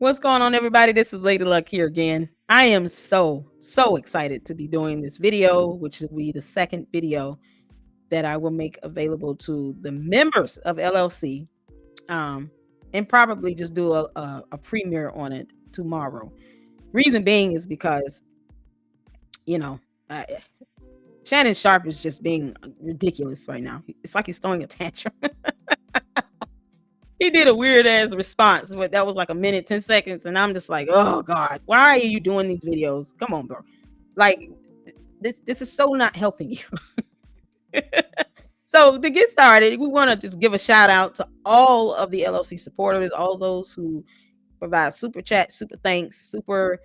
What's going on, everybody? This is Lady Luck here again. I am so excited to be doing this video, which will be the second video that I will make available to the members of LLC, and probably just do a premiere on it tomorrow. Reason being is because, you know, Shannon Sharpe is just being ridiculous right now. It's like he's throwing a tantrum. He did a weird ass response, but that was like a minute, 10 seconds. And I'm just like, oh God, why are you doing these videos? Come on, bro. Like, this is so not helping you. So to get started, we want to just give a shout out to all of the LLC supporters, all those who provide super chat, super thanks, super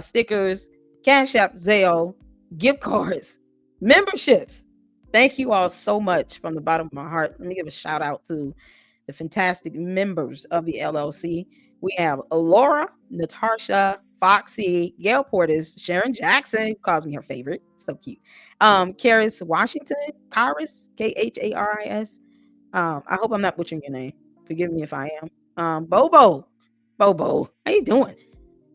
stickers, Cash App, Zelle, gift cards, memberships. Thank you all so much from the bottom of my heart. Let me give a shout out to the fantastic members of the LLC. We have Laura, Natasha, Foxy, Gail Portis, Sharon Jackson, who calls me her favorite. So cute. Karis Washington, Karis, Kharis. I hope I'm not butchering your name. Forgive me if I am. Bobo, how you doing?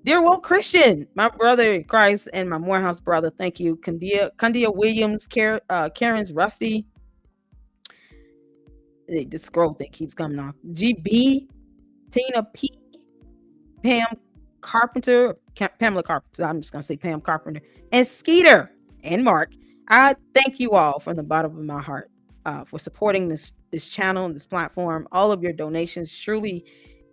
Dear Walt Christian, my brother in Christ, and my Morehouse brother. Thank you. Candia Williams, Karen's Rusty. The scroll thing keeps coming off. GB, Tina P, Pam Carpenter, Pamela Carpenter. I'm just gonna say Pam Carpenter, and Skeeter and Mark. I thank you all from the bottom of my heart for supporting this channel and this platform. All of your donations truly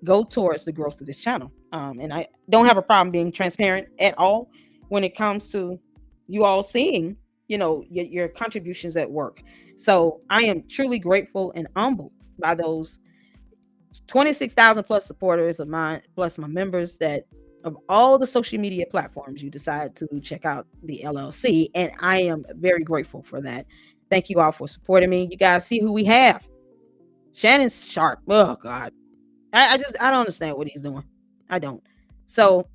go towards the growth of this channel. And I don't have a problem being transparent at all when it comes to you all seeing, you know, your contributions at work. So I am truly grateful and humbled by those 26,000 plus supporters of mine, plus my members, that of all the social media platforms you decide to check out the LLC. And I am very grateful for that. Thank you all for supporting me. You guys see who we have. Shannon Sharpe. Oh God. I don't understand what he's doing. I don't. So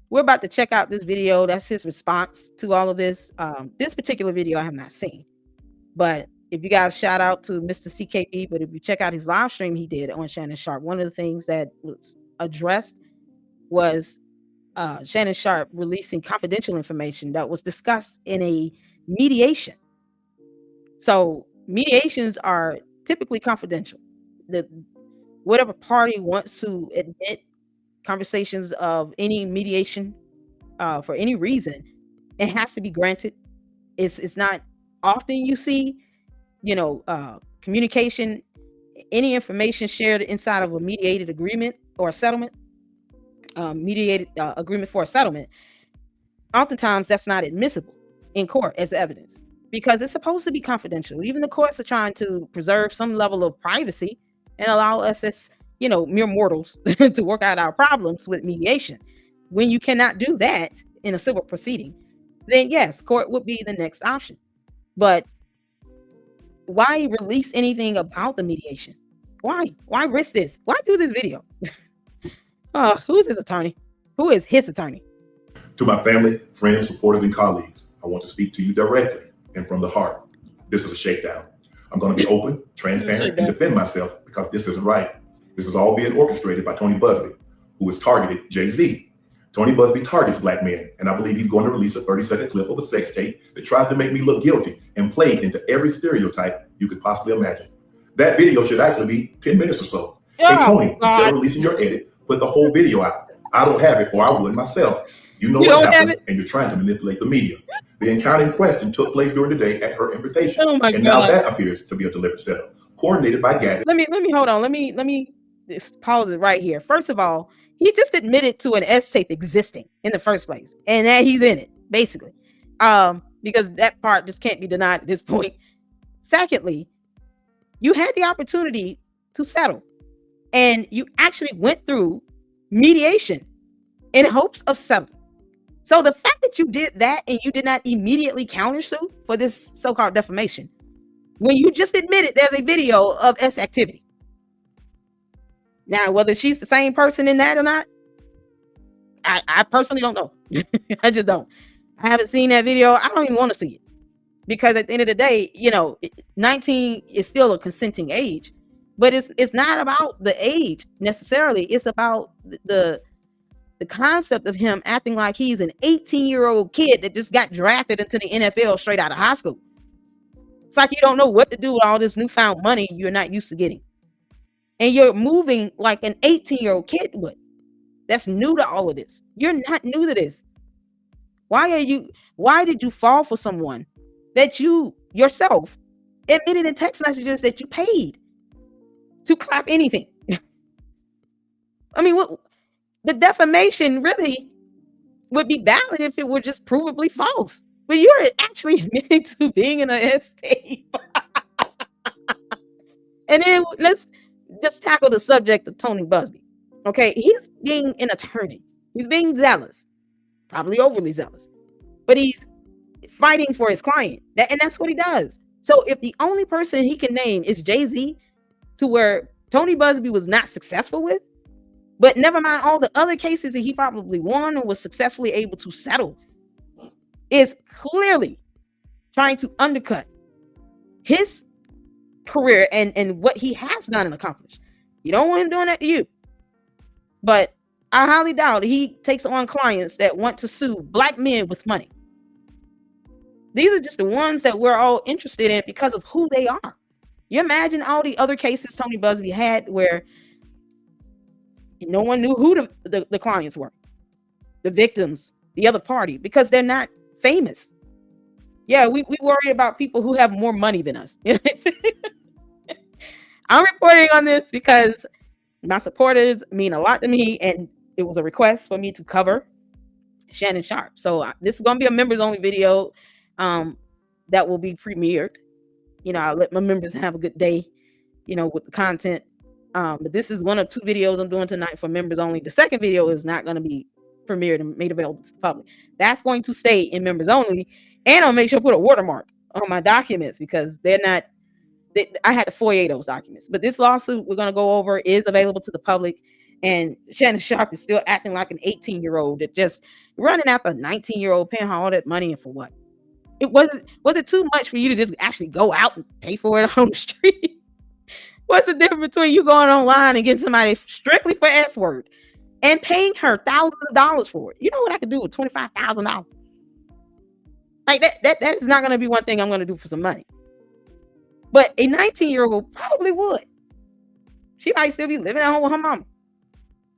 we're about to check out this video. That's his response to all of this. This particular video I have not seen. But if you guys shout out to Mr. CKB, but if you check out his live stream he did on Shannon Sharpe, one of the things that was addressed was Shannon Sharpe releasing confidential information that was discussed in a mediation. So mediations are typically confidential. Whatever party wants to admit conversations of any mediation for any reason, it has to be granted. It's not often you see, you know, communication, any information shared inside of a mediated agreement or a settlement, agreement for a settlement. Oftentimes that's not admissible in court as evidence because it's supposed to be confidential. Even the courts are trying to preserve some level of privacy and allow us as, you know, mere mortals to work out our problems with mediation. When you cannot do that in a civil proceeding, then yes, court would be the next option. But why release anything about the mediation? Why risk this? Why do this video? Who's his attorney? Who is his attorney? To my family, friends, supporters, and colleagues, I want to speak to you directly and from the heart. This is a shakedown. I'm going to be open, transparent, and defend myself because this isn't right. This is all being orchestrated by Tony Busby, who has targeted Jay-Z. Tony Busby targets black men, and I believe he's going to release a 30-second clip of a sex tape that tries to make me look guilty and play into every stereotype you could possibly imagine. That video should actually be 10 minutes or so. Hey, Tony, instead of releasing your edit, put the whole video out. I don't have it, or I would myself. You know what happened, and you're trying to manipulate the media. The encounter in question took place during the day at her invitation, and now that appears to be a deliberate setup, coordinated by Gabby. Let me hold on. Let me just pause it right here. First of all, he just admitted to an S tape existing in the first place, and that he's in it, basically, because that part just can't be denied at this point. Secondly, you had the opportunity to settle, and you actually went through mediation in hopes of settling. So the fact that you did that and you did not immediately countersue for this so-called defamation, when you just admitted there's a video of S activity. Now, whether she's the same person in that or not, I personally don't know. I just don't. I haven't seen that video. I don't even want to see it. Because at the end of the day, you know, 19 is still a consenting age. But it's not about the age necessarily. It's about the the concept of him acting like he's an 18-year-old kid that just got drafted into the NFL straight out of high school. It's like you don't know what to do with all this newfound money you're not used to getting. And you're moving like an 18-year-old kid would. That's new to all of this. You're not new to this. Why did you fall for someone that you yourself admitted in text messages that you paid to clap anything? I mean, what the defamation really would be valid if it were just provably false. But you're actually admitting to being in a tape. And then let's just tackle the subject of Tony Busby. Okay, he's being an attorney. He's being zealous, probably overly zealous, but he's fighting for his client. And that's what he does. So if the only person he can name is Jay-Z, to where Tony Busby was not successful with, but never mind all the other cases that he probably won or was successfully able to settle, is clearly trying to undercut his career and what he has done and accomplished. You don't want him doing that to you. But I highly doubt he takes on clients that want to sue black men with money. These are just the ones that we're all interested in because of who they are. You imagine all the other cases Tony Busby had where no one knew who the clients were, the victims, the other party, because they're not famous. Yeah, we worry about people who have more money than us. I'm reporting on this because my supporters mean a lot to me, and it was a request for me to cover Shannon Sharpe. So this is going to be a members only video that will be premiered. I'll let my members have a good day, with the content. But this is one of two videos I'm doing tonight for members only. The second video is not going to be premiered and made available to the public. That's going to stay in members only. And I'll make sure I put a watermark on my documents because I had to FOIA those documents. But this lawsuit we're going to go over is available to the public. And Shannon Sharpe is still acting like an 18-year-old that just running after a 19-year-old, paying her all that money, and for what? Was it too much for you to just actually go out and pay for it on the street? What's the difference between you going online and getting somebody strictly for S-word and paying her thousands of dollars for it? You know what I could do with $25,000? Like that is not going to be one thing I'm going to do for some money. But a 19-year-old probably would. She might still be living at home with her mama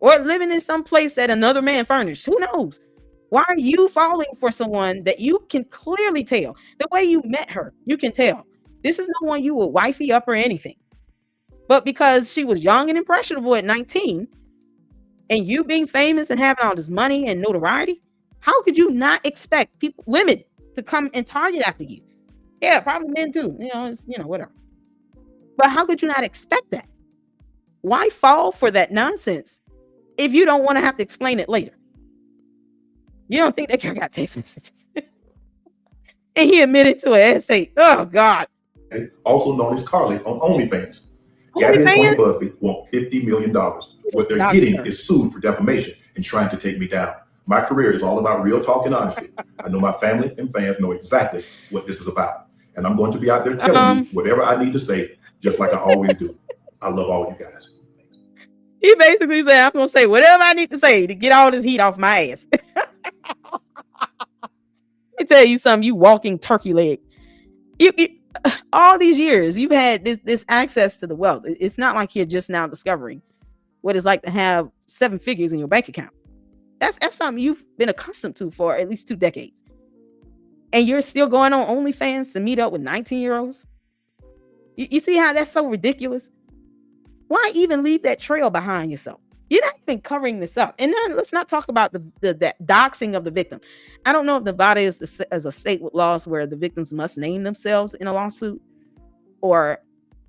or living in some place that another man furnished. Who knows? Why are you falling for someone that you can clearly tell? The way you met her, you can tell. This is no one you would wifey up or anything. But because she was young and impressionable at 19, and you being famous and having all this money and notoriety, how could you not expect women to come and target after you? Yeah, probably men too. Whatever. But how could you not expect that? Why fall for that nonsense if you don't want to have to explain it later? You don't think that girl got text messages? And he admitted to an essay. Oh, God. Also known as Carly on OnlyFans. Gabby and Tony Busby want $50 million. What they're getting is sued for defamation and trying to take me down. My career is all about real talk and honesty. I know my family and fans know exactly what this is about. And I'm going to be out there telling you whatever I need to say, just like I always do. I love all you guys. He basically said, I'm going to say whatever I need to say to get all this heat off my ass. Let me tell you something, you walking turkey leg. You all these years, you've had this access to the wealth. It's not like you're just now discovering what it's like to have 7 figures in your bank account. That's something you've been accustomed to for at least 2 decades. And you're still going on OnlyFans to meet up with 19-year-olds? You see how that's so ridiculous? Why even leave that trail behind yourself? You're not even covering this up. And then let's not talk about the doxing of the victim. I don't know if Nevada is a state with laws where the victims must name themselves in a lawsuit or,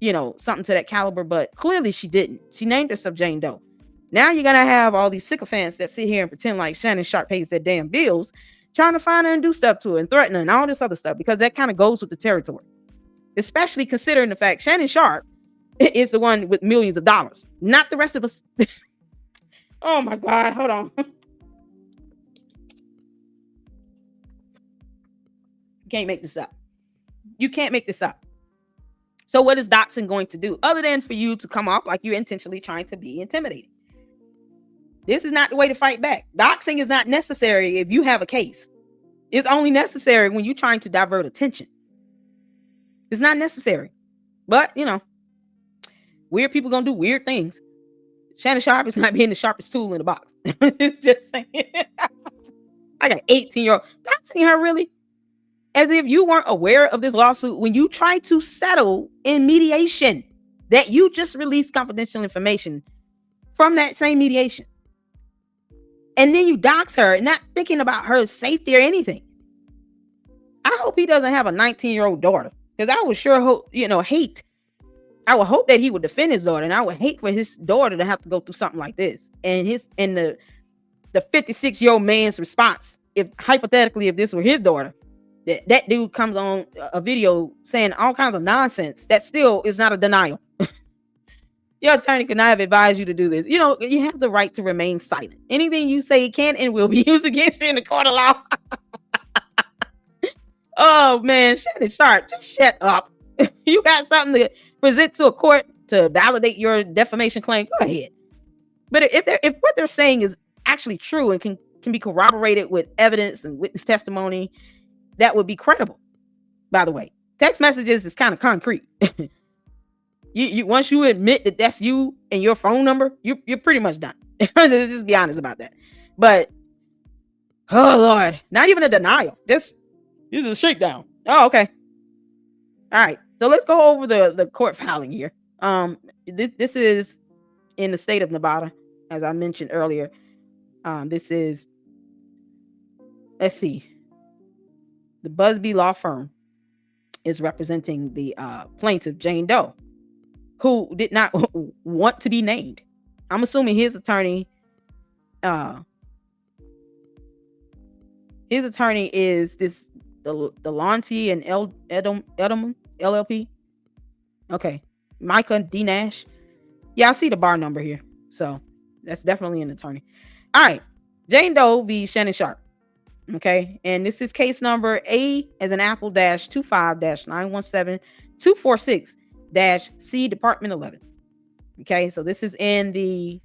something to that caliber, but clearly she didn't. She named herself Jane Doe. Now you're going to have all these sycophants that sit here and pretend like Shannon Sharpe pays their damn bills, trying to find her and do stuff to her and threaten her and all this other stuff, because that kind of goes with the territory, especially considering the fact Shannon Sharpe is the one with millions of dollars, not the rest of us. Oh my God, hold on. You can't make this up. You can't make this up. So what is doxing going to do other than for you to come off like you're intentionally trying to be intimidating? This is not the way to fight back. Doxing is not necessary if you have a case. It's only necessary when you're trying to divert attention. It's not necessary. But, you know, weird people gonna do weird things. Shannon Sharpe is not being the sharpest tool in the box. It's just saying. I got 18-year-old. Doxing her, really? As if you weren't aware of this lawsuit when you try to settle in mediation that you just released confidential information from that same mediation. And then you dox her, not thinking about her safety or anything. I hope he doesn't have a 19-year-old daughter, because I would sure hope, hate. I would hope that he would defend his daughter, and I would hate for his daughter to have to go through something like this. And the 56-year-old man's response, if hypothetically, if this were his daughter, that dude comes on a video saying all kinds of nonsense, that still is not a denial. Your attorney could not have advised you to do this. You have the right to remain silent. Anything you say can and will be used against you in the court of law. Oh man, Shannon Sharpe, just shut up. You got something to present to a court to validate your defamation claim, go ahead. But if what they're saying is actually true and can be corroborated with evidence and witness testimony, that would be credible. By the way, text messages is kind of concrete. You once you admit that that's you and your phone number, you're pretty much done. Let's just be honest about that. But oh Lord, not even a denial. This is a shakedown. Oh, okay. All right. So let's go over the court filing here. This is in the state of Nevada, as I mentioned earlier. This is, let's see. The Busby Law Firm is representing the plaintiff, Jane Doe, who did not want to be named. I'm assuming his attorney is this Delonte and Edelman LLP. Okay. Micah D. Nash. Yeah, I see the bar number here. So that's definitely an attorney. All right. Jane Doe v. Shannon Sharpe. Okay. And this is case number A as an apple -25-917-246-C Department 11. Okay. So this is in the,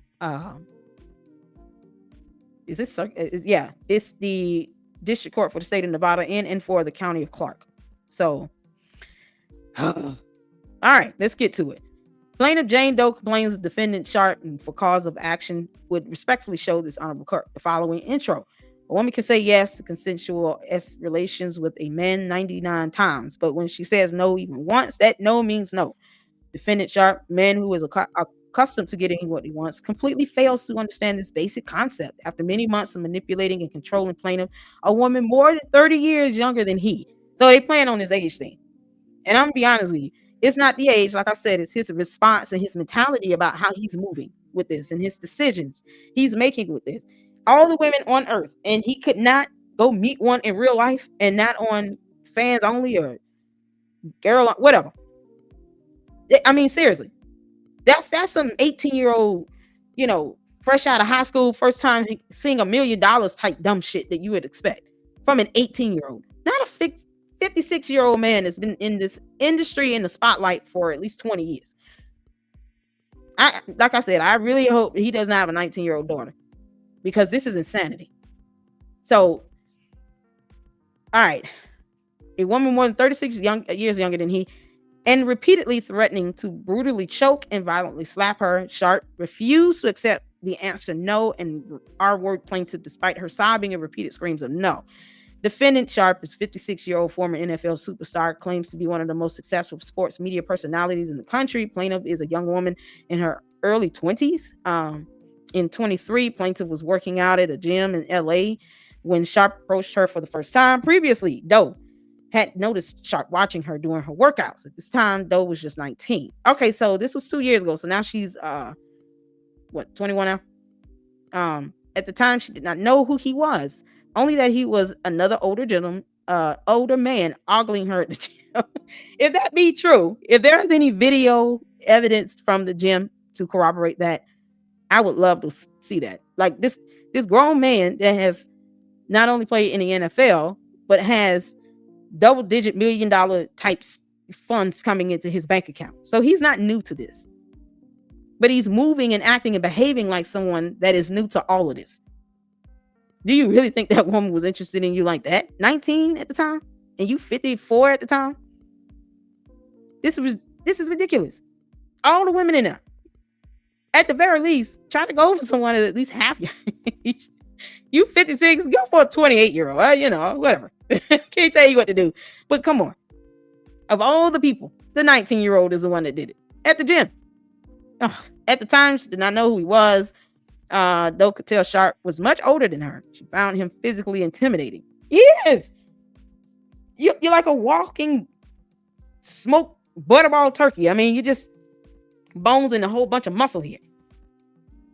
it's the District Court for the state of Nevada and for the county of Clark. So, all right, let's get to it. Plaintiff Jane Doe complains of defendant Sharpe and for cause of action would respectfully show this honorable court the following intro. A woman can say yes to consensual relations with a man 99 times, but when she says no even once, that no means no. Defendant Sharpe, man who is accustomed to getting what he wants, completely fails to understand this basic concept. After many months of manipulating and controlling plaintiff, a woman more than 30 years younger than he. So they plan on his age thing. And I'm gonna be honest with you, it's not the age. Like I said, it's his response and his mentality about how he's moving with this and his decisions he's making with this. All the women on earth, and he could not go meet one in real life and not on fans only or girl, whatever. I mean, seriously, that's some 18-year-old, fresh out of high school, first time seeing $1 million type dumb shit that you would expect from an 18-year-old, not a 56-year-old man that's been in this industry in the spotlight for at least 20 years. Like I said, I really hope he doesn't have a 19-year-old daughter, because this is insanity. So, all right, a woman more than 36 years younger than he, and repeatedly threatening to brutally choke and violently slap her. Sharpe refused to accept the answer no and R-word plaintiff despite her sobbing and repeated screams of no. Defendant Sharpe is 56-year-old former NFL superstar, claims to be one of the most successful sports media personalities in the country. Plaintiff is a young woman in her early 20s. In 23, plaintiff was working out at a gym in LA when Sharpe approached her for the first time. Previously, Doe had noticed Sharpe watching her during her workouts. At this time, Doe was just 19. Okay, so this was 2 years ago. So now she's 21 now? At the time, she did not know who he was, only that he was another older man ogling her at the gym. If that be true, if there is any video evidence from the gym to corroborate that, I would love to see that. Like this grown man that has not only played in the NFL, but has double-digit $1 million type funds coming into his bank account. So he's not new to this. but he's moving and acting and behaving like someone that is new to all of this. Do you really think that woman was interested in you like that? 19 at the time, and you 54 at the time? This is ridiculous. All the women in there, at the very least, try to go for someone at least half your age. You 56, go for a 28-year-old. You know, whatever. Can't tell you what to do. But come on. Of all the people, the 19-year-old is the one that did it at the gym. Oh, at the time, she did not know who he was. Though could tell Sharpe was much older than her. She found him physically intimidating. He is. You're like a walking smoked butterball turkey. I mean, you just bones and a whole bunch of muscle here.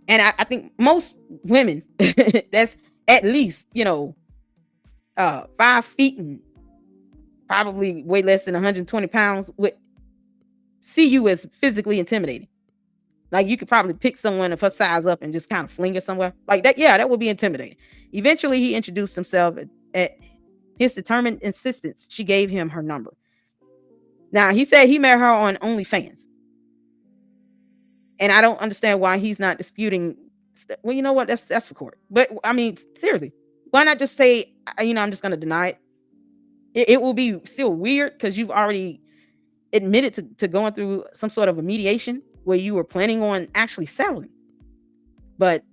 And I think most women that's at least, 5 feet and probably way less than 120 pounds would see you as physically intimidating. Like you could probably pick someone of her size up and just kind of fling her somewhere like that. Yeah, that would be intimidating. Eventually, he introduced himself at his determined insistence. She gave him her number. Now, he said he met her on OnlyFans. And I don't understand why he's not disputing. Well, you know what? That's for court. But I mean, seriously, why not just say, I'm just going to deny it? It will be still weird because you've already admitted to going through some sort of a mediation where you were planning on actually selling. But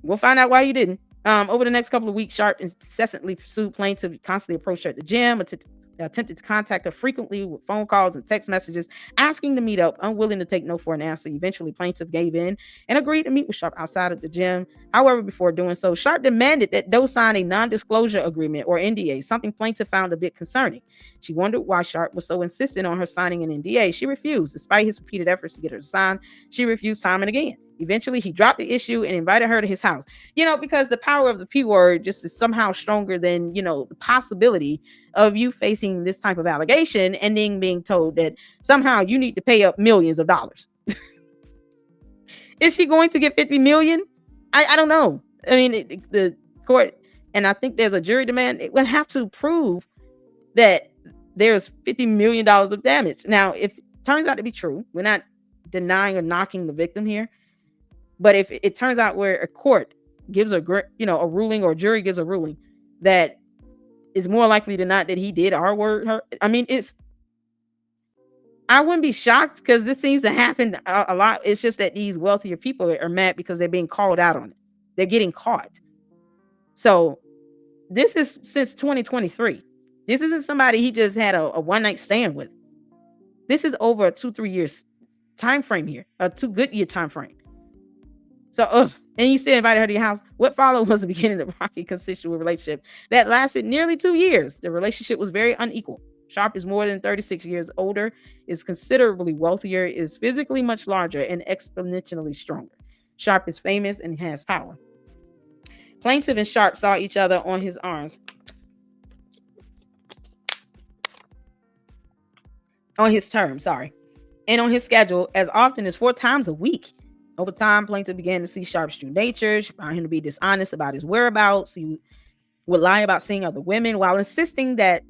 we'll find out why you didn't. Over the next couple of weeks, Sharpe incessantly pursued plaintiff, constantly approached her at the gym, attempted to contact her frequently with phone calls and text messages, asking to meet up, unwilling to take no for an answer. Eventually, plaintiff gave in and agreed to meet with Sharpe outside of the gym. However, before doing so, Sharpe demanded that Doe sign a non-disclosure agreement or NDA, something plaintiff found a bit concerning. She wondered why Sharpe was so insistent on her signing an NDA. She refused. Despite his repeated efforts to get her to sign, she refused time and again. Eventually, he dropped the issue and invited her to his house. Because the power of the P word just is somehow stronger than, the possibility of you facing this type of allegation and then being told that somehow you need to pay up millions of dollars. Is she going to get 50 million? I don't know. I mean, the court, and I think there's a jury demand, it would have to prove that there's $50 million of damage. Now, if it turns out to be true, we're not denying or knocking the victim here. But if it turns out where a court gives a ruling, or a jury gives a ruling that is more likely than not that he did R-word her, I mean, I wouldn't be shocked because this seems to happen a lot. It's just that these wealthier people are mad because they're being called out on it. They're getting caught. So this is since 2023. This isn't somebody he just had a one-night stand with. This is over a 2-3 years time frame here, a 2 good year time frame. So, and you still invited her to your house. What followed was the beginning of a rocky, consensual relationship that lasted nearly 2 years. The relationship was very unequal. Sharpe is more than 36 years older, is considerably wealthier, is physically much larger, and exponentially stronger. Sharpe is famous and has power. Plaintiff and Sharpe saw each other on his arms. On his term, and on his schedule as often as 4 times a week. Over time, plaintiff began to see Sharpe's true nature. She found him to be dishonest about his whereabouts. He would lie about seeing other women while insisting to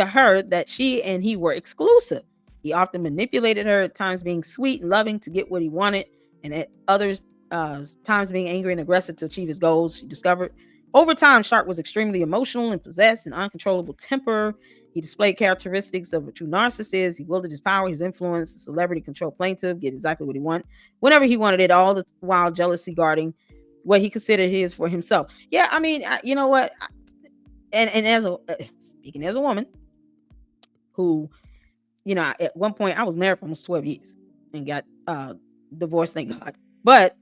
her that she and he were exclusive. He often manipulated her, at times being sweet and loving to get what he wanted, and at others times being angry and aggressive to achieve his goals. She discovered over time Sharpe was extremely emotional and possessed an uncontrollable temper. He displayed characteristics of a true narcissist. He wielded his power, his influence, the celebrity control plaintiff, get exactly what he wanted, whenever he wanted it, all the while jealousy guarding what he considered his for himself. Yeah, I mean, you know what? And speaking as a woman who, at one point I was married for almost 12 years and got divorced, thank God. But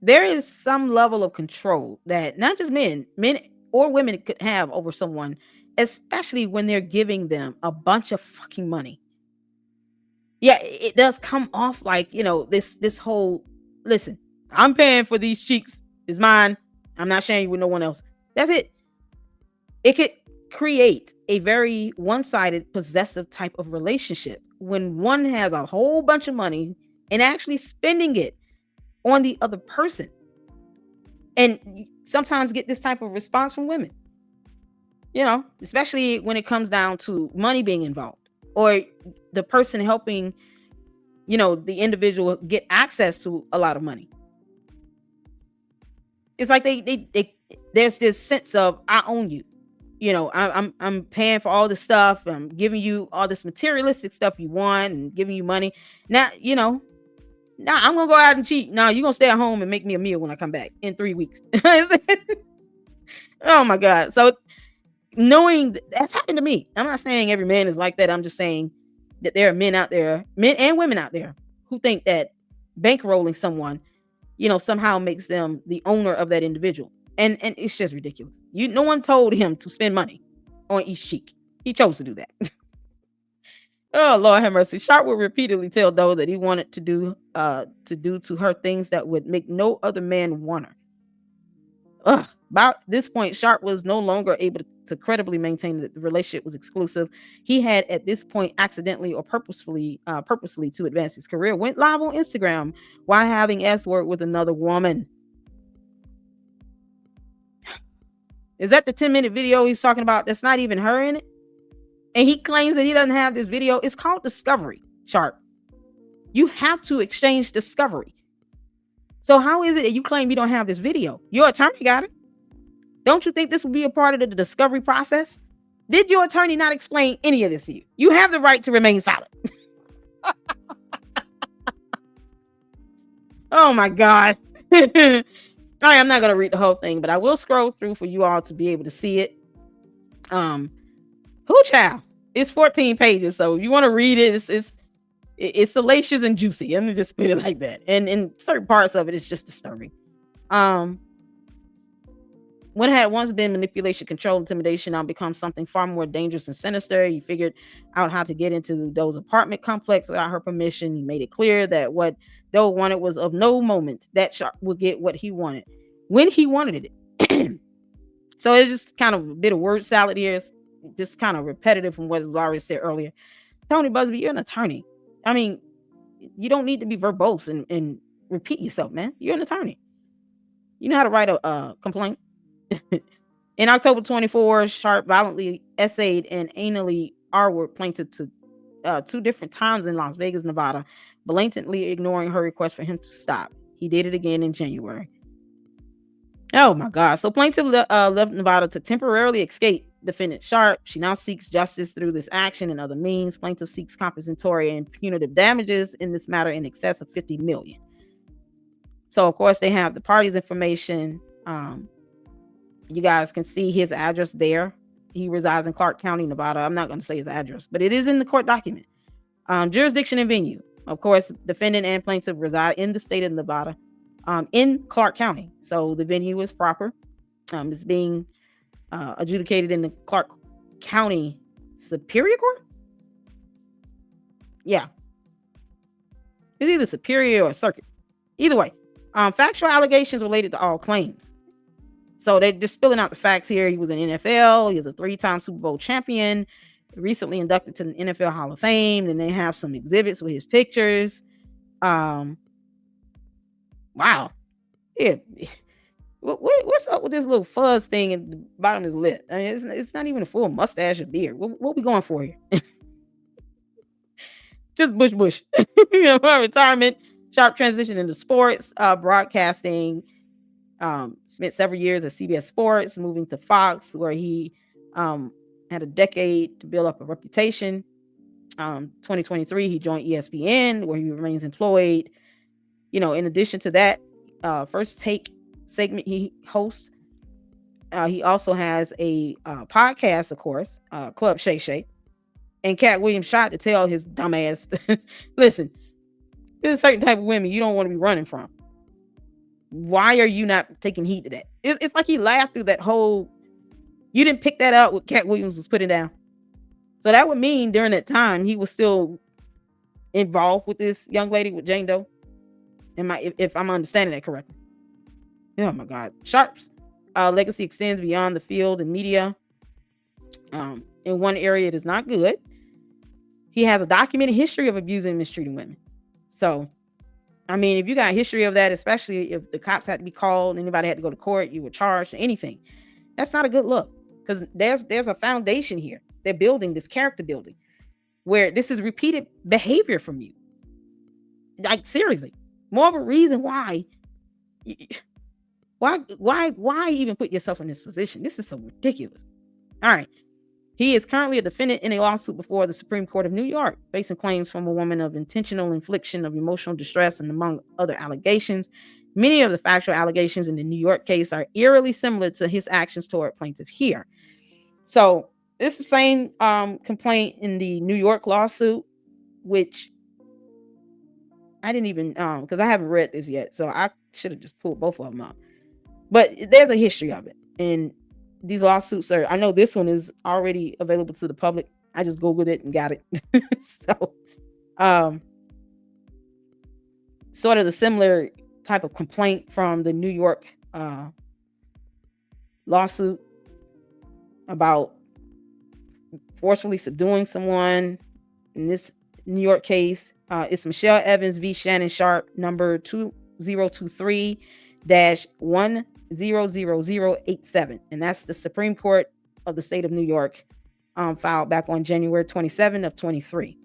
there is some level of control that not just men or women could have over someone, especially when they're giving them a bunch of fucking money. Yeah, it does come off like, this whole, listen, I'm paying for these cheeks. It's mine. I'm not sharing you with no one else. That's it. It could create a very one-sided, possessive type of relationship when one has a whole bunch of money and actually spending it on the other person. And you sometimes get this type of response from women, especially when it comes down to money being involved or the person helping the individual get access to a lot of money. It's like they there's this sense of, I own you. I'm paying for all this stuff. I'm giving you all this materialistic stuff you want and giving you money. Now, I'm gonna go out and cheat. Now you're gonna stay at home and make me a meal when I come back in 3 weeks. Oh my God. So knowing that's happened to me. I'm not saying every man is like that. I'm just saying that there are men out there, men and women out there, who think that bankrolling someone, somehow makes them the owner of that individual. And it's just ridiculous. No one told him to spend money on each cheek. He chose to do that. Oh, Lord have mercy. Sharpe would repeatedly tell Doe that he wanted to do to her things that would make no other man want her. About this point, Sharpe was no longer able to credibly maintain that the relationship was exclusive. He had, at this point, accidentally or purposely to advance his career, went live on Instagram while having S-word with another woman. Is that the 10-minute video he's talking about? That's not even her in it. And he claims that he doesn't have this video. It's called discovery, Sharpe. You have to exchange discovery. So how is it that you claim you don't have this video? Your attorney got it. Don't you think this would be a part of the discovery process? Did your attorney not explain any of this to you? You have the right to remain silent. Oh my God. I am not going to read the whole thing, but I will scroll through for you all to be able to see it. Who child? It's 14 pages, so you want to read it. It's salacious and juicy. Let me just put it like that. And in certain parts of it, it's just disturbing. What had once been manipulation, control, intimidation now becomes something far more dangerous and sinister. He figured out how to get into Doe's apartment complex without her permission. He made it clear that what Doe wanted was of no moment that Sharpe would get what he wanted when he wanted it. So it's just kind of a bit of word salad here. It's just kind of repetitive from what was already said earlier. Tony Busby, you're an attorney. I mean, you don't need to be verbose and repeat yourself, man. You're an attorney. You know how to write a complaint. In October 24, Sharpe violently essayed and anally R-word plaintiff to 2 different times in Las Vegas, Nevada, blatantly ignoring her request for him to stop. He did it again in January. Oh my God. So plaintiff left Nevada to temporarily escape defendant Sharpe. She now seeks justice through this action and other means. Plaintiff seeks compensatory and punitive damages in this matter in excess of $50 million. So of course they have the party's information. You guys can see his address there. He resides in Clark County, Nevada. I'm not going to say his address, but it is in the court document. Jurisdiction and venue. Of course, defendant and plaintiff reside in the state of Nevada, in Clark County. So the venue is proper. It's being adjudicated in the Clark County Superior Court. Yeah. It's either Superior or Circuit. Either way, factual allegations related to all claims. So they're just spilling out the facts here. He was in NFL. He was a 3-time Super Bowl champion, recently inducted to the NFL Hall of Fame. And they have some exhibits with his pictures. Wow. Yeah. What's up with this little fuzz thing at the bottom of his lip? I mean, it's not even a full mustache or beard. What we going for here? Just bush. Retirement. Sharpe transitioned into sports, broadcasting. Spent several years at CBS Sports, moving to Fox, where he had a decade to build up a reputation. 2023, he joined ESPN, where he remains employed. In addition to that, First Take segment he hosts. He also has a podcast, of course, Club Shay-Shay. And Katt Williams shot to tell his dumbass, listen, there's a certain type of women you don't want to be running from. Why are you not taking heed to that? It's like he laughed through that whole, you didn't pick that out what Katt Williams was putting down. So that would mean during that time, he was still involved with this young lady, with Jane Doe. If I'm understanding that correctly. Oh my God. Sharpe's legacy extends beyond the field and media. In one area, it is not good. He has a documented history of abusing and mistreating women. So, I mean, if you got a history of that, especially if the cops had to be called, anybody had to go to court, you were charged, anything, that's not a good look, because there's a foundation here. They're building this character building where this is repeated behavior from you. Like, seriously, more of a reason why even put yourself in this position? This is so ridiculous. All right. He is currently a defendant in a lawsuit before the Supreme Court of New York, facing claims from a woman of intentional infliction of emotional distress and among other allegations. Many of the factual allegations in the New York case are eerily similar to his actions toward plaintiff here. So it's the same complaint in the New York lawsuit, which I didn't even because I haven't read this yet, so I should have just pulled both of them up. But there's a history of it, and these lawsuits are, I know this one is already available to the public. I just Googled it and got it. So sort of the similar type of complaint from the New York lawsuit about forcefully subduing someone. In this New York case, it's Michelle Evans v. Shannon Sharpe, number 2023-100087. And that's the Supreme Court of the state of New York, filed back on January 27 of 23.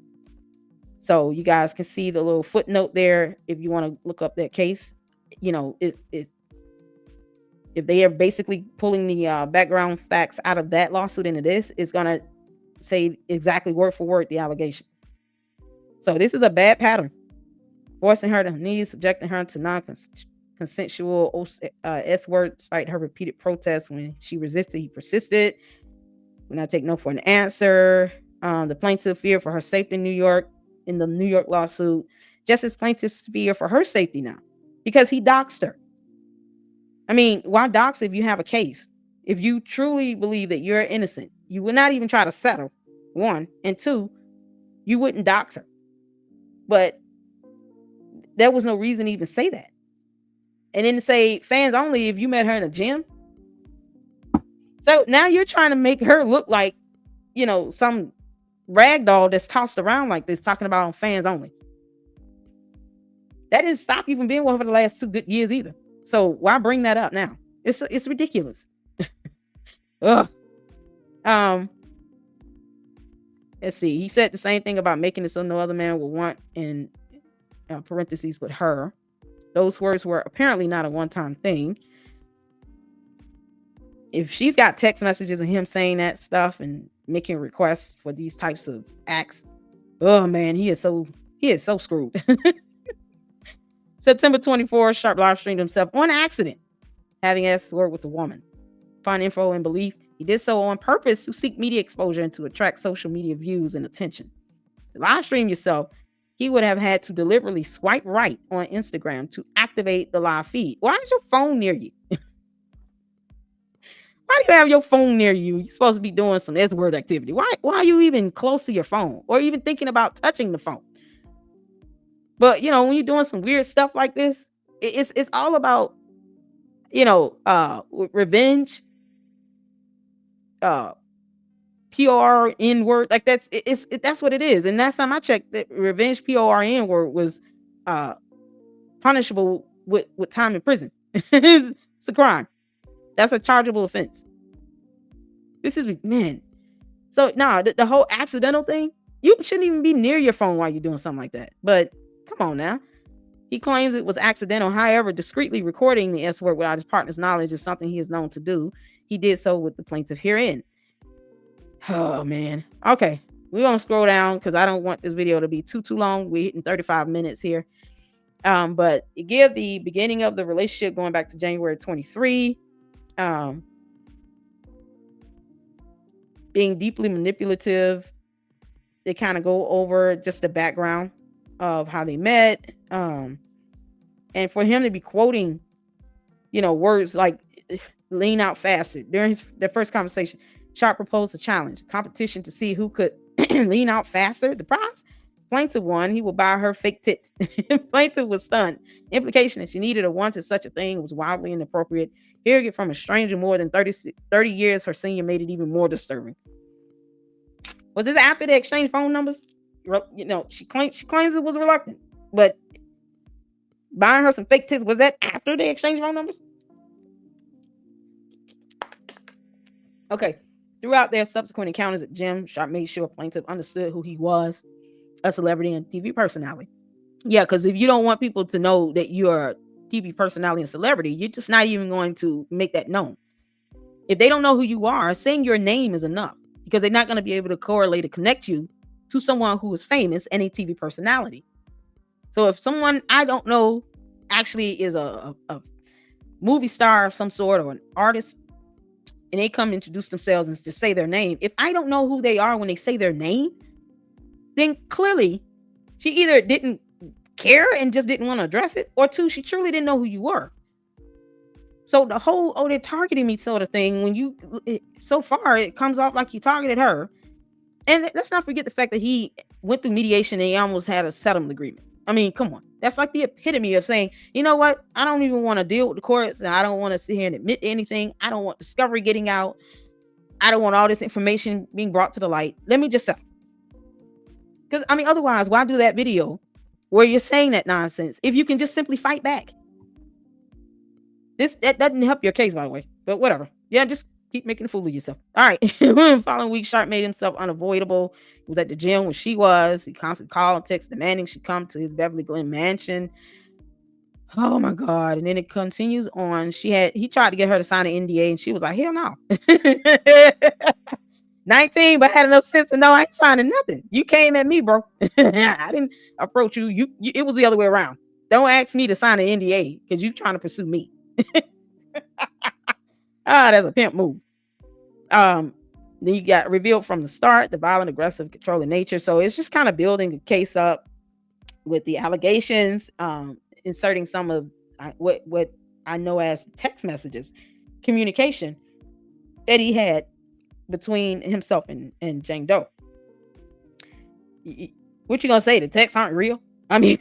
So you guys can see the little footnote there if you want to look up that case. You know, if they are basically pulling the background facts out of that lawsuit into this, it's going to say exactly word for word the allegation. So this is a bad pattern. Forcing her to her knees, subjecting her to non-consensual S-word despite her repeated protests. When she resisted, he persisted. Would not take no for an answer. The plaintiff feared for her safety in New York in the New York lawsuit, just as plaintiff's fear for her safety now, because he doxed her. I mean, why dox if you have a case? If you truly believe that you're innocent, you would not even try to settle, one. And two, you wouldn't dox her. But there was no reason to even say that. And then to say fans only if you met her in a gym. So now you're trying to make her look like, you know, some rag doll that's tossed around like this, talking about on fans only. That didn't stop you from being with her for the last 2 good years either. So why bring that up now? It's ridiculous. Ugh. Let's see. He said the same thing about making it so no other man will want, in parentheses, with her. Those words were apparently not a one-time thing. If she's got text messages of him saying that stuff and making requests for these types of acts, oh man, he is so screwed. September 24th, Sharpe live streamed himself on accident, having asked to work with a woman. Upon info and belief, he did so on purpose to seek media exposure and to attract social media views and attention. To live stream yourself, he would have had to deliberately swipe right on Instagram to activate the live feed. Why is your phone near you? Why do you have your phone near you? You're supposed to be doing some S-word activity. Why are you even close to your phone or even thinking about touching the phone? But, you know, when you're doing some weird stuff like this, it's all about, you know, revenge, POR N-word. Like that's what it is. And last time I checked, that revenge POR N-word was punishable with time in prison. It's a crime. That's a chargeable offense. This is, man. So the whole accidental thing, you shouldn't even be near your phone while you're doing something like that. But come on now. He claims it was accidental. However, discreetly recording the S-word without his partner's knowledge is something he is known to do. He did so with the plaintiff herein. Oh man. Okay. We're gonna scroll down because I don't want this video to be too long. We're hitting 35 minutes here. But it gives the beginning of the relationship going back to January 23. Being deeply manipulative. They kind of go over just the background of how they met. And for him to be quoting, you know, words like lean out faster during their first conversation, Sharpe proposed a challenge, competition to see who could lean out faster. The prize? Plaintiff won. He will buy her fake tits. Plaintiff was stunned. Implication that she needed or wanted such a thing was wildly inappropriate. Hearing it from a stranger more than 30 years, her senior, made it even more disturbing. Was this after they exchanged phone numbers? You know, she claims it was reluctant, but buying her some fake tits, was that after they exchanged phone numbers? Okay. Throughout their subsequent encounters at gym, Sharpe made sure plaintiff understood who he was, a celebrity and TV personality. Yeah, because if you don't want people to know that you're a TV personality and celebrity, you're just not even going to make that known. If they don't know who you are, saying your name is enough, because they're not going to be able to correlate or connect you to someone who is famous and a TV personality. So if someone I don't know actually is a movie star of some sort or an artist, and they come introduce themselves and just say their name, if I don't know who they are when they say their name, then clearly she either didn't care and just didn't want to address it, or two, she truly didn't know who you were. So the whole, they're targeting me sort of thing, when so far it comes off like you targeted her. And let's not forget the fact that he went through mediation and he almost had a settlement agreement. I mean, come on. That's like the epitome of saying, you know what? I don't even want to deal with the courts, and I don't want to sit here and admit anything. I don't want discovery getting out. I don't want all this information being brought to the light. Let me just settle. Because, I mean, otherwise, why do that video where you're saying that nonsense if you can just simply fight back? That doesn't help your case, by the way, but whatever. Yeah, just keep making a fool of yourself. All right. Following week, Sharpe made himself unavoidable. He was at the gym when she was. He constantly called and texted demanding she come to his Beverly Glen mansion. Oh my God. And then it continues on. He tried to get her to sign an NDA, and she was like, hell no. 19, but had enough sense to know I ain't signing nothing. You came at me, bro. I didn't approach you. It was the other way around. Don't ask me to sign an NDA because you trying to pursue me. That's a pimp move. Then you got revealed from the start the violent, aggressive, controlling nature. So it's just kind of building a case up with the allegations, inserting some of what I know as text messages, communication that he had between himself and Jane Doe. What you gonna say? The texts aren't real? I mean,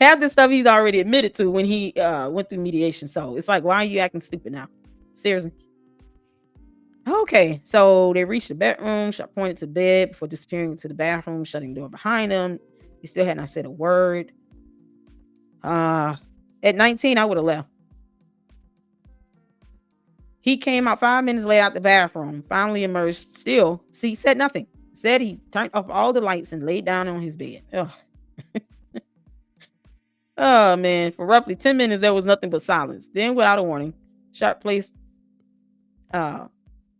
half this stuff he's already admitted to when he went through mediation. So it's like, why are you acting stupid now? Seriously. Okay, so they reached the bedroom. Sharpe pointed to bed before disappearing into the bathroom, shutting the door behind him. He still had not said a word. At 19, I would have left. He came out 5 minutes later out the bathroom, finally emerged. Still, see, said nothing. Said he turned off all the lights and laid down on his bed. Ugh. Oh, man. For roughly 10 minutes, there was nothing but silence. Then, without a warning, Sharpe placed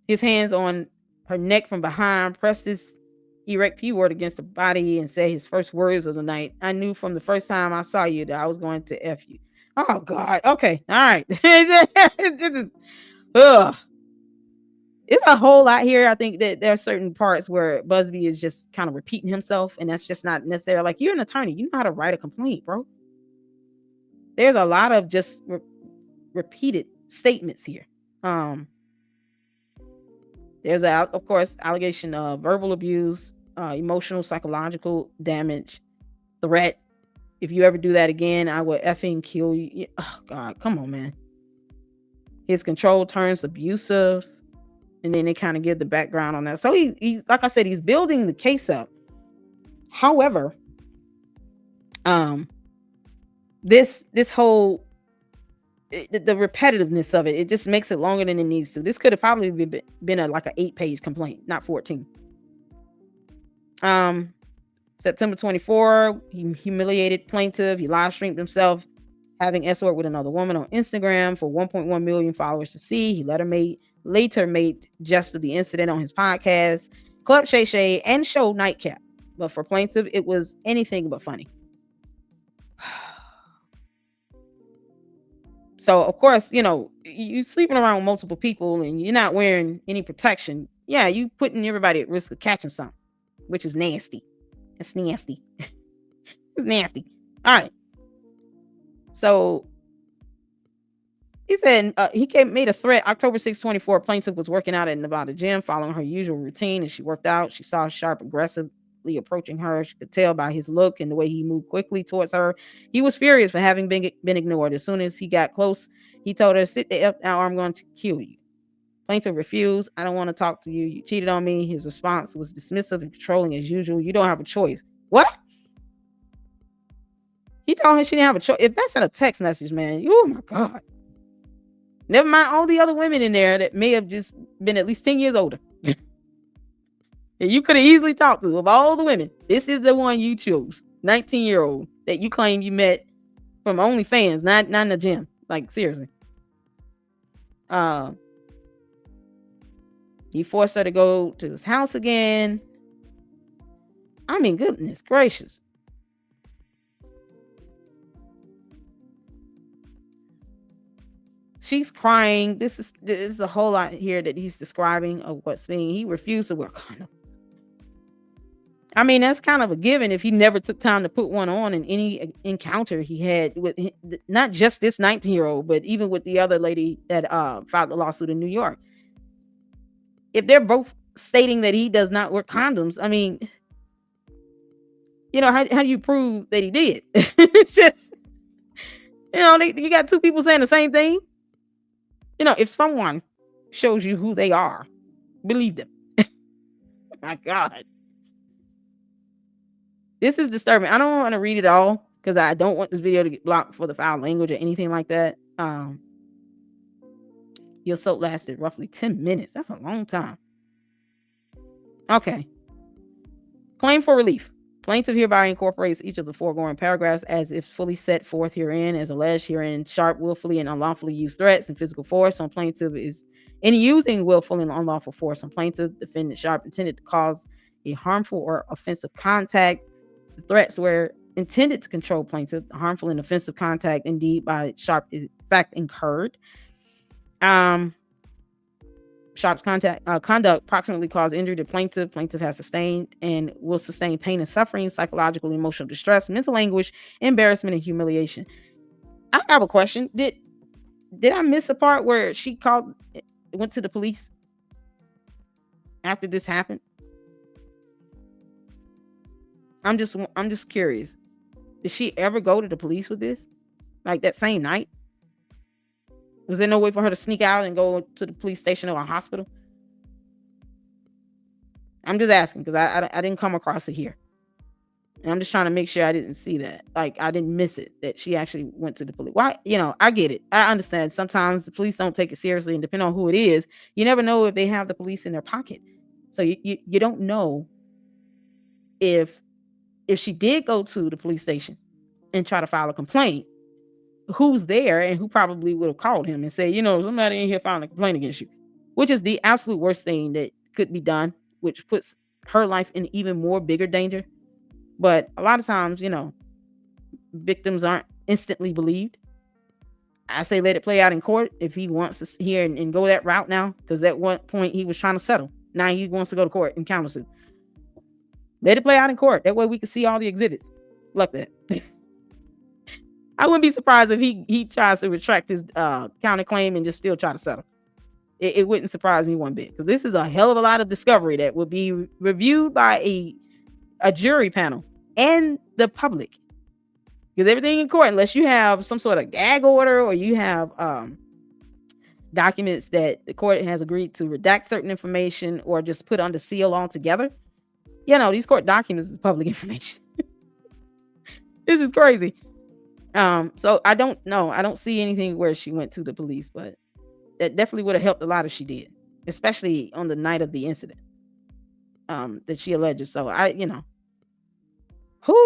his hands on her neck from behind, pressed his erect P-word against her body, and said his first words of the night. I knew from the first time I saw you that I was going to F you. Oh, God. Okay. All right. Ugh. It's a whole lot here. I think that there are certain parts where Busby is just kind of repeating himself, and that's just not necessarily like, you're an attorney. You know how to write a complaint, bro. There's a lot of just repeated statements here. There's of course, allegation of verbal abuse, emotional, psychological damage, threat. If you ever do that again, I will effing kill you. Oh God, come on, man. His control turns abusive, and then they kind of give the background on that. So he, like I said, he's building the case up. However, this whole the repetitiveness of it just makes it longer than it needs to. This could have probably been like an 8-page complaint, not 14. September 24, he humiliated plaintiff. He live streamed himself having escort with another woman on Instagram for 1.1 million followers to see. He later made jest of the incident on his podcast, Club Shay-Shay, and show Nightcap. But for plaintiff, it was anything but funny. So, of course, you sleeping around with multiple people and you're not wearing any protection. Yeah, you putting everybody at risk of catching something, which is nasty. It's nasty. It's nasty. All right. So, he said he made a threat. October 6, 2024, plaintiff was working out at Nevada gym following her usual routine, and she worked out. She saw Sharpe aggressively approaching her. She could tell by his look and the way he moved quickly towards her. He was furious for having been ignored. As soon as he got close, he told her, sit the F down or I'm going to kill you. Plaintiff refused. I don't want to talk to you. You cheated on me. His response was dismissive and controlling as usual. You don't have a choice. What? He told her she didn't have a choice. If that's in a text message, man, oh my God. Never mind all the other women in there that may have just been at least 10 years older. You could have easily talked to of all the women. This is the one you chose. 19-year-old that you claim you met from OnlyFans, not in the gym. Like, seriously. He forced her to go to his house again. I mean, goodness gracious. She's crying. This is a whole lot here that he's describing of what's being. He refused to wear a condom. I mean, that's kind of a given if he never took time to put one on in any encounter he had with not just this 19-year-old, but even with the other lady that filed the lawsuit in New York. If they're both stating that he does not wear condoms, I mean, how do you prove that he did? It's just, you got two people saying the same thing. If someone shows you who they are, believe them. My God. This is disturbing. I don't want to read it all because I don't want this video to get blocked for the foul language or anything like that. Your soap lasted roughly 10 minutes. That's a long time. Okay. Claim for relief. Plaintiff hereby incorporates each of the foregoing paragraphs as if fully set forth herein, as alleged herein. Sharpe willfully and unlawfully used threats and physical force on plaintiff is in using willful and unlawful force on plaintiff. Defendant Sharpe intended to cause a harmful or offensive contact. The threats were intended to control plaintiff. The harmful and offensive contact, indeed, by Sharpe is in fact incurred. Sharpe's conduct approximately caused injury to plaintiff. Plaintiff has sustained and will sustain pain and suffering, psychological, emotional distress, mental anguish, embarrassment, and humiliation. I have a question. Did I miss a part where she went to the police after this happened? I'm just curious. Did she ever go to the police with this? Like that same night? Was there no way for her to sneak out and go to the police station or a hospital? I'm just asking because I didn't come across it here. And I'm just trying to make sure I didn't see that. Like, I didn't miss it, that she actually went to the police. Why? I get it. I understand. Sometimes the police don't take it seriously, and depending on who it is, you never know if they have the police in their pocket. So you don't know if she did go to the police station and try to file a complaint, who's there and who probably would have called him and say, somebody in here filing a complaint against you, which is the absolute worst thing that could be done, which puts her life in even more bigger danger. But a lot of times, victims aren't instantly believed. I say let it play out in court if he wants to hear and go that route now, because at one point he was trying to settle. Now he wants to go to court and countersue. Let it play out in court. That way we can see all the exhibits. Like that. I wouldn't be surprised if he tries to retract his counterclaim and just still try to settle. It wouldn't surprise me one bit, because this is a hell of a lot of discovery that would be reviewed by a jury panel and the public. Because everything in court, unless you have some sort of gag order or you have documents that the court has agreed to redact certain information or just put under seal altogether, these court documents is public information. This is crazy. So I don't know. I don't see anything where she went to the police, but that definitely would have helped a lot if she did, especially on the night of the incident that she alleges. So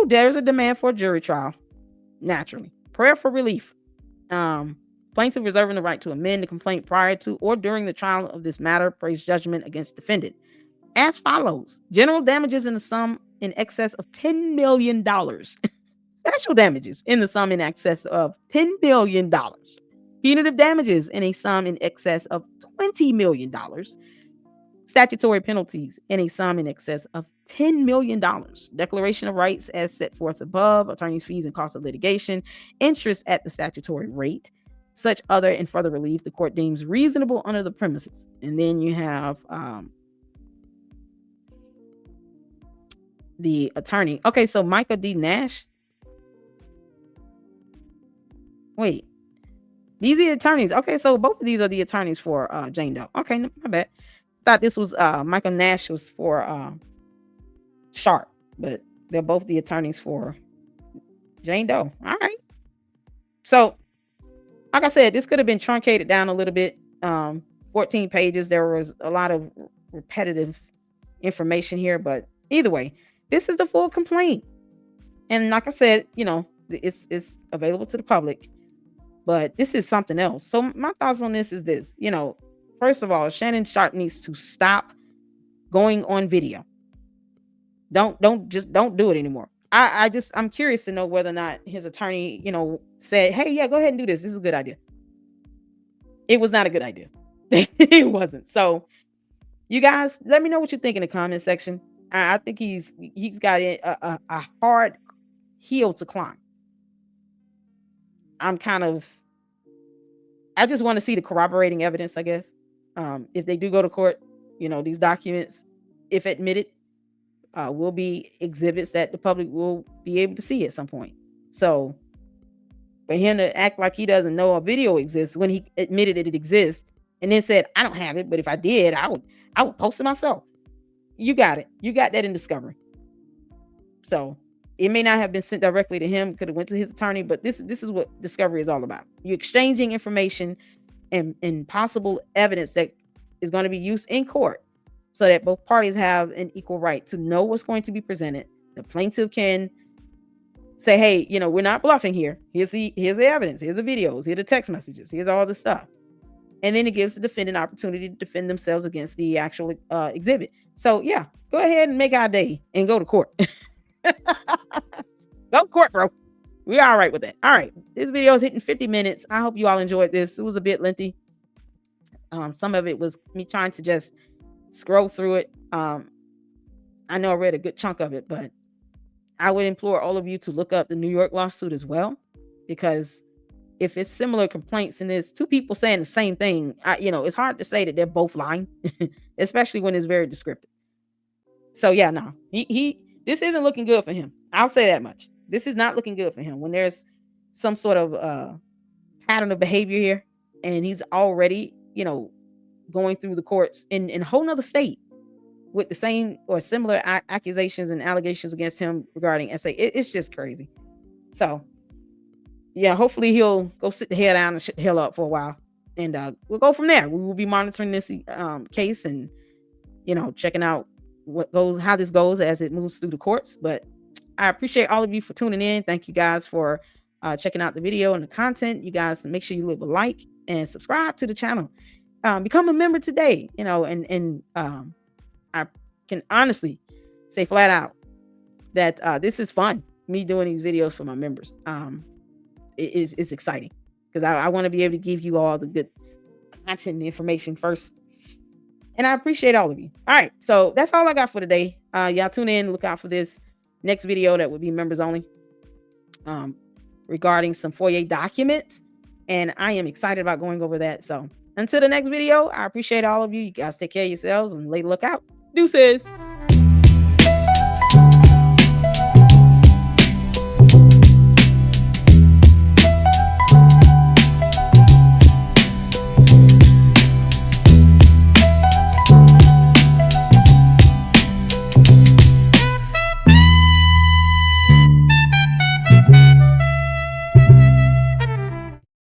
there's a demand for a jury trial. Naturally, prayer for relief. Plaintiff reserving the right to amend the complaint prior to or during the trial of this matter, praise judgment against defendant as follows: general damages in the sum in excess of $10 million. Special damages in the sum in excess of $10 million. Punitive damages in a sum in excess of $20 million. Statutory penalties in a sum in excess of $10 million. Declaration of rights as set forth above. Attorney's fees and costs of litigation. Interest at the statutory rate. Such other and further relief the court deems reasonable under the premises. And then you have the attorney. Okay, so Micah D. Nash. Wait, these are the attorneys. Okay, so both of these are the attorneys for Jane Doe. Okay, my bad. Thought this was Michael Nash was for Sharpe, but they're both the attorneys for Jane Doe. All right. So, like I said, this could have been truncated down a little bit. 14 pages. There was a lot of repetitive information here, but either way, this is the full complaint. And like I said, it's available to the public, but this is something else. So my thoughts on this is this, first of all, Shannon Sharpe needs to stop going on video. Don't do it anymore. I'm curious to know whether or not his attorney, said, hey, yeah, go ahead and do this. This is a good idea. It was not a good idea. It wasn't. So you guys, let me know what you think in the comment section. I think he's got a hard hill to climb. I just want to see the corroborating evidence, I guess. If they do go to court, these documents, if admitted, will be exhibits that the public will be able to see at some point. So for him to act like he doesn't know a video exists when he admitted that it exists and then said, I don't have it, but if I did, I would post it myself. You got it. You got that in discovery. So it may not have been sent directly to him, could have went to his attorney, but this is what discovery is all about. You're exchanging information and possible evidence that is going to be used in court so that both parties have an equal right to know what's going to be presented. The plaintiff can say, hey, we're not bluffing here. Here's the evidence. Here's the videos. Here are the text messages. Here's all the stuff. And then it gives the defendant opportunity to defend themselves against the actual exhibit. So yeah, go ahead and make our day and go to court. Go to court, bro. We're all right with that. All right. This video is hitting 50 minutes. I hope you all enjoyed this. It was a bit lengthy. Some of it was me trying to just scroll through it. I know I read a good chunk of it, but I would implore all of you to look up the New York lawsuit as well, because if it's similar complaints and there's two people saying the same thing, it's hard to say that they're both lying, especially when it's very descriptive. So yeah, no, this isn't looking good for him. I'll say that much. This is not looking good for him when there's some sort of pattern of behavior here, and he's already, going through the courts in a whole nother state with the same or similar accusations and allegations against him regarding SA. It's just crazy. So yeah, hopefully he'll go sit the hell down and shut the hell up for a while, and we'll go from there. We will be monitoring this case and checking out how this goes as it moves through the courts. But I appreciate all of you for tuning in. Thank you guys for checking out the video and the content. You guys, make sure you leave a like and subscribe to the channel. Become a member today. And I can honestly say flat out that this is fun. Me doing these videos for my members. It's exciting because I want to be able to give you all the good content and information first. And I appreciate all of you. All right. So that's all I got for today. Y'all tune in, look out for this next video that would be members only, regarding some FOIA documents. And I am excited about going over that. So until the next video, I appreciate all of you. You guys take care of yourselves and lady luck out. Deuces.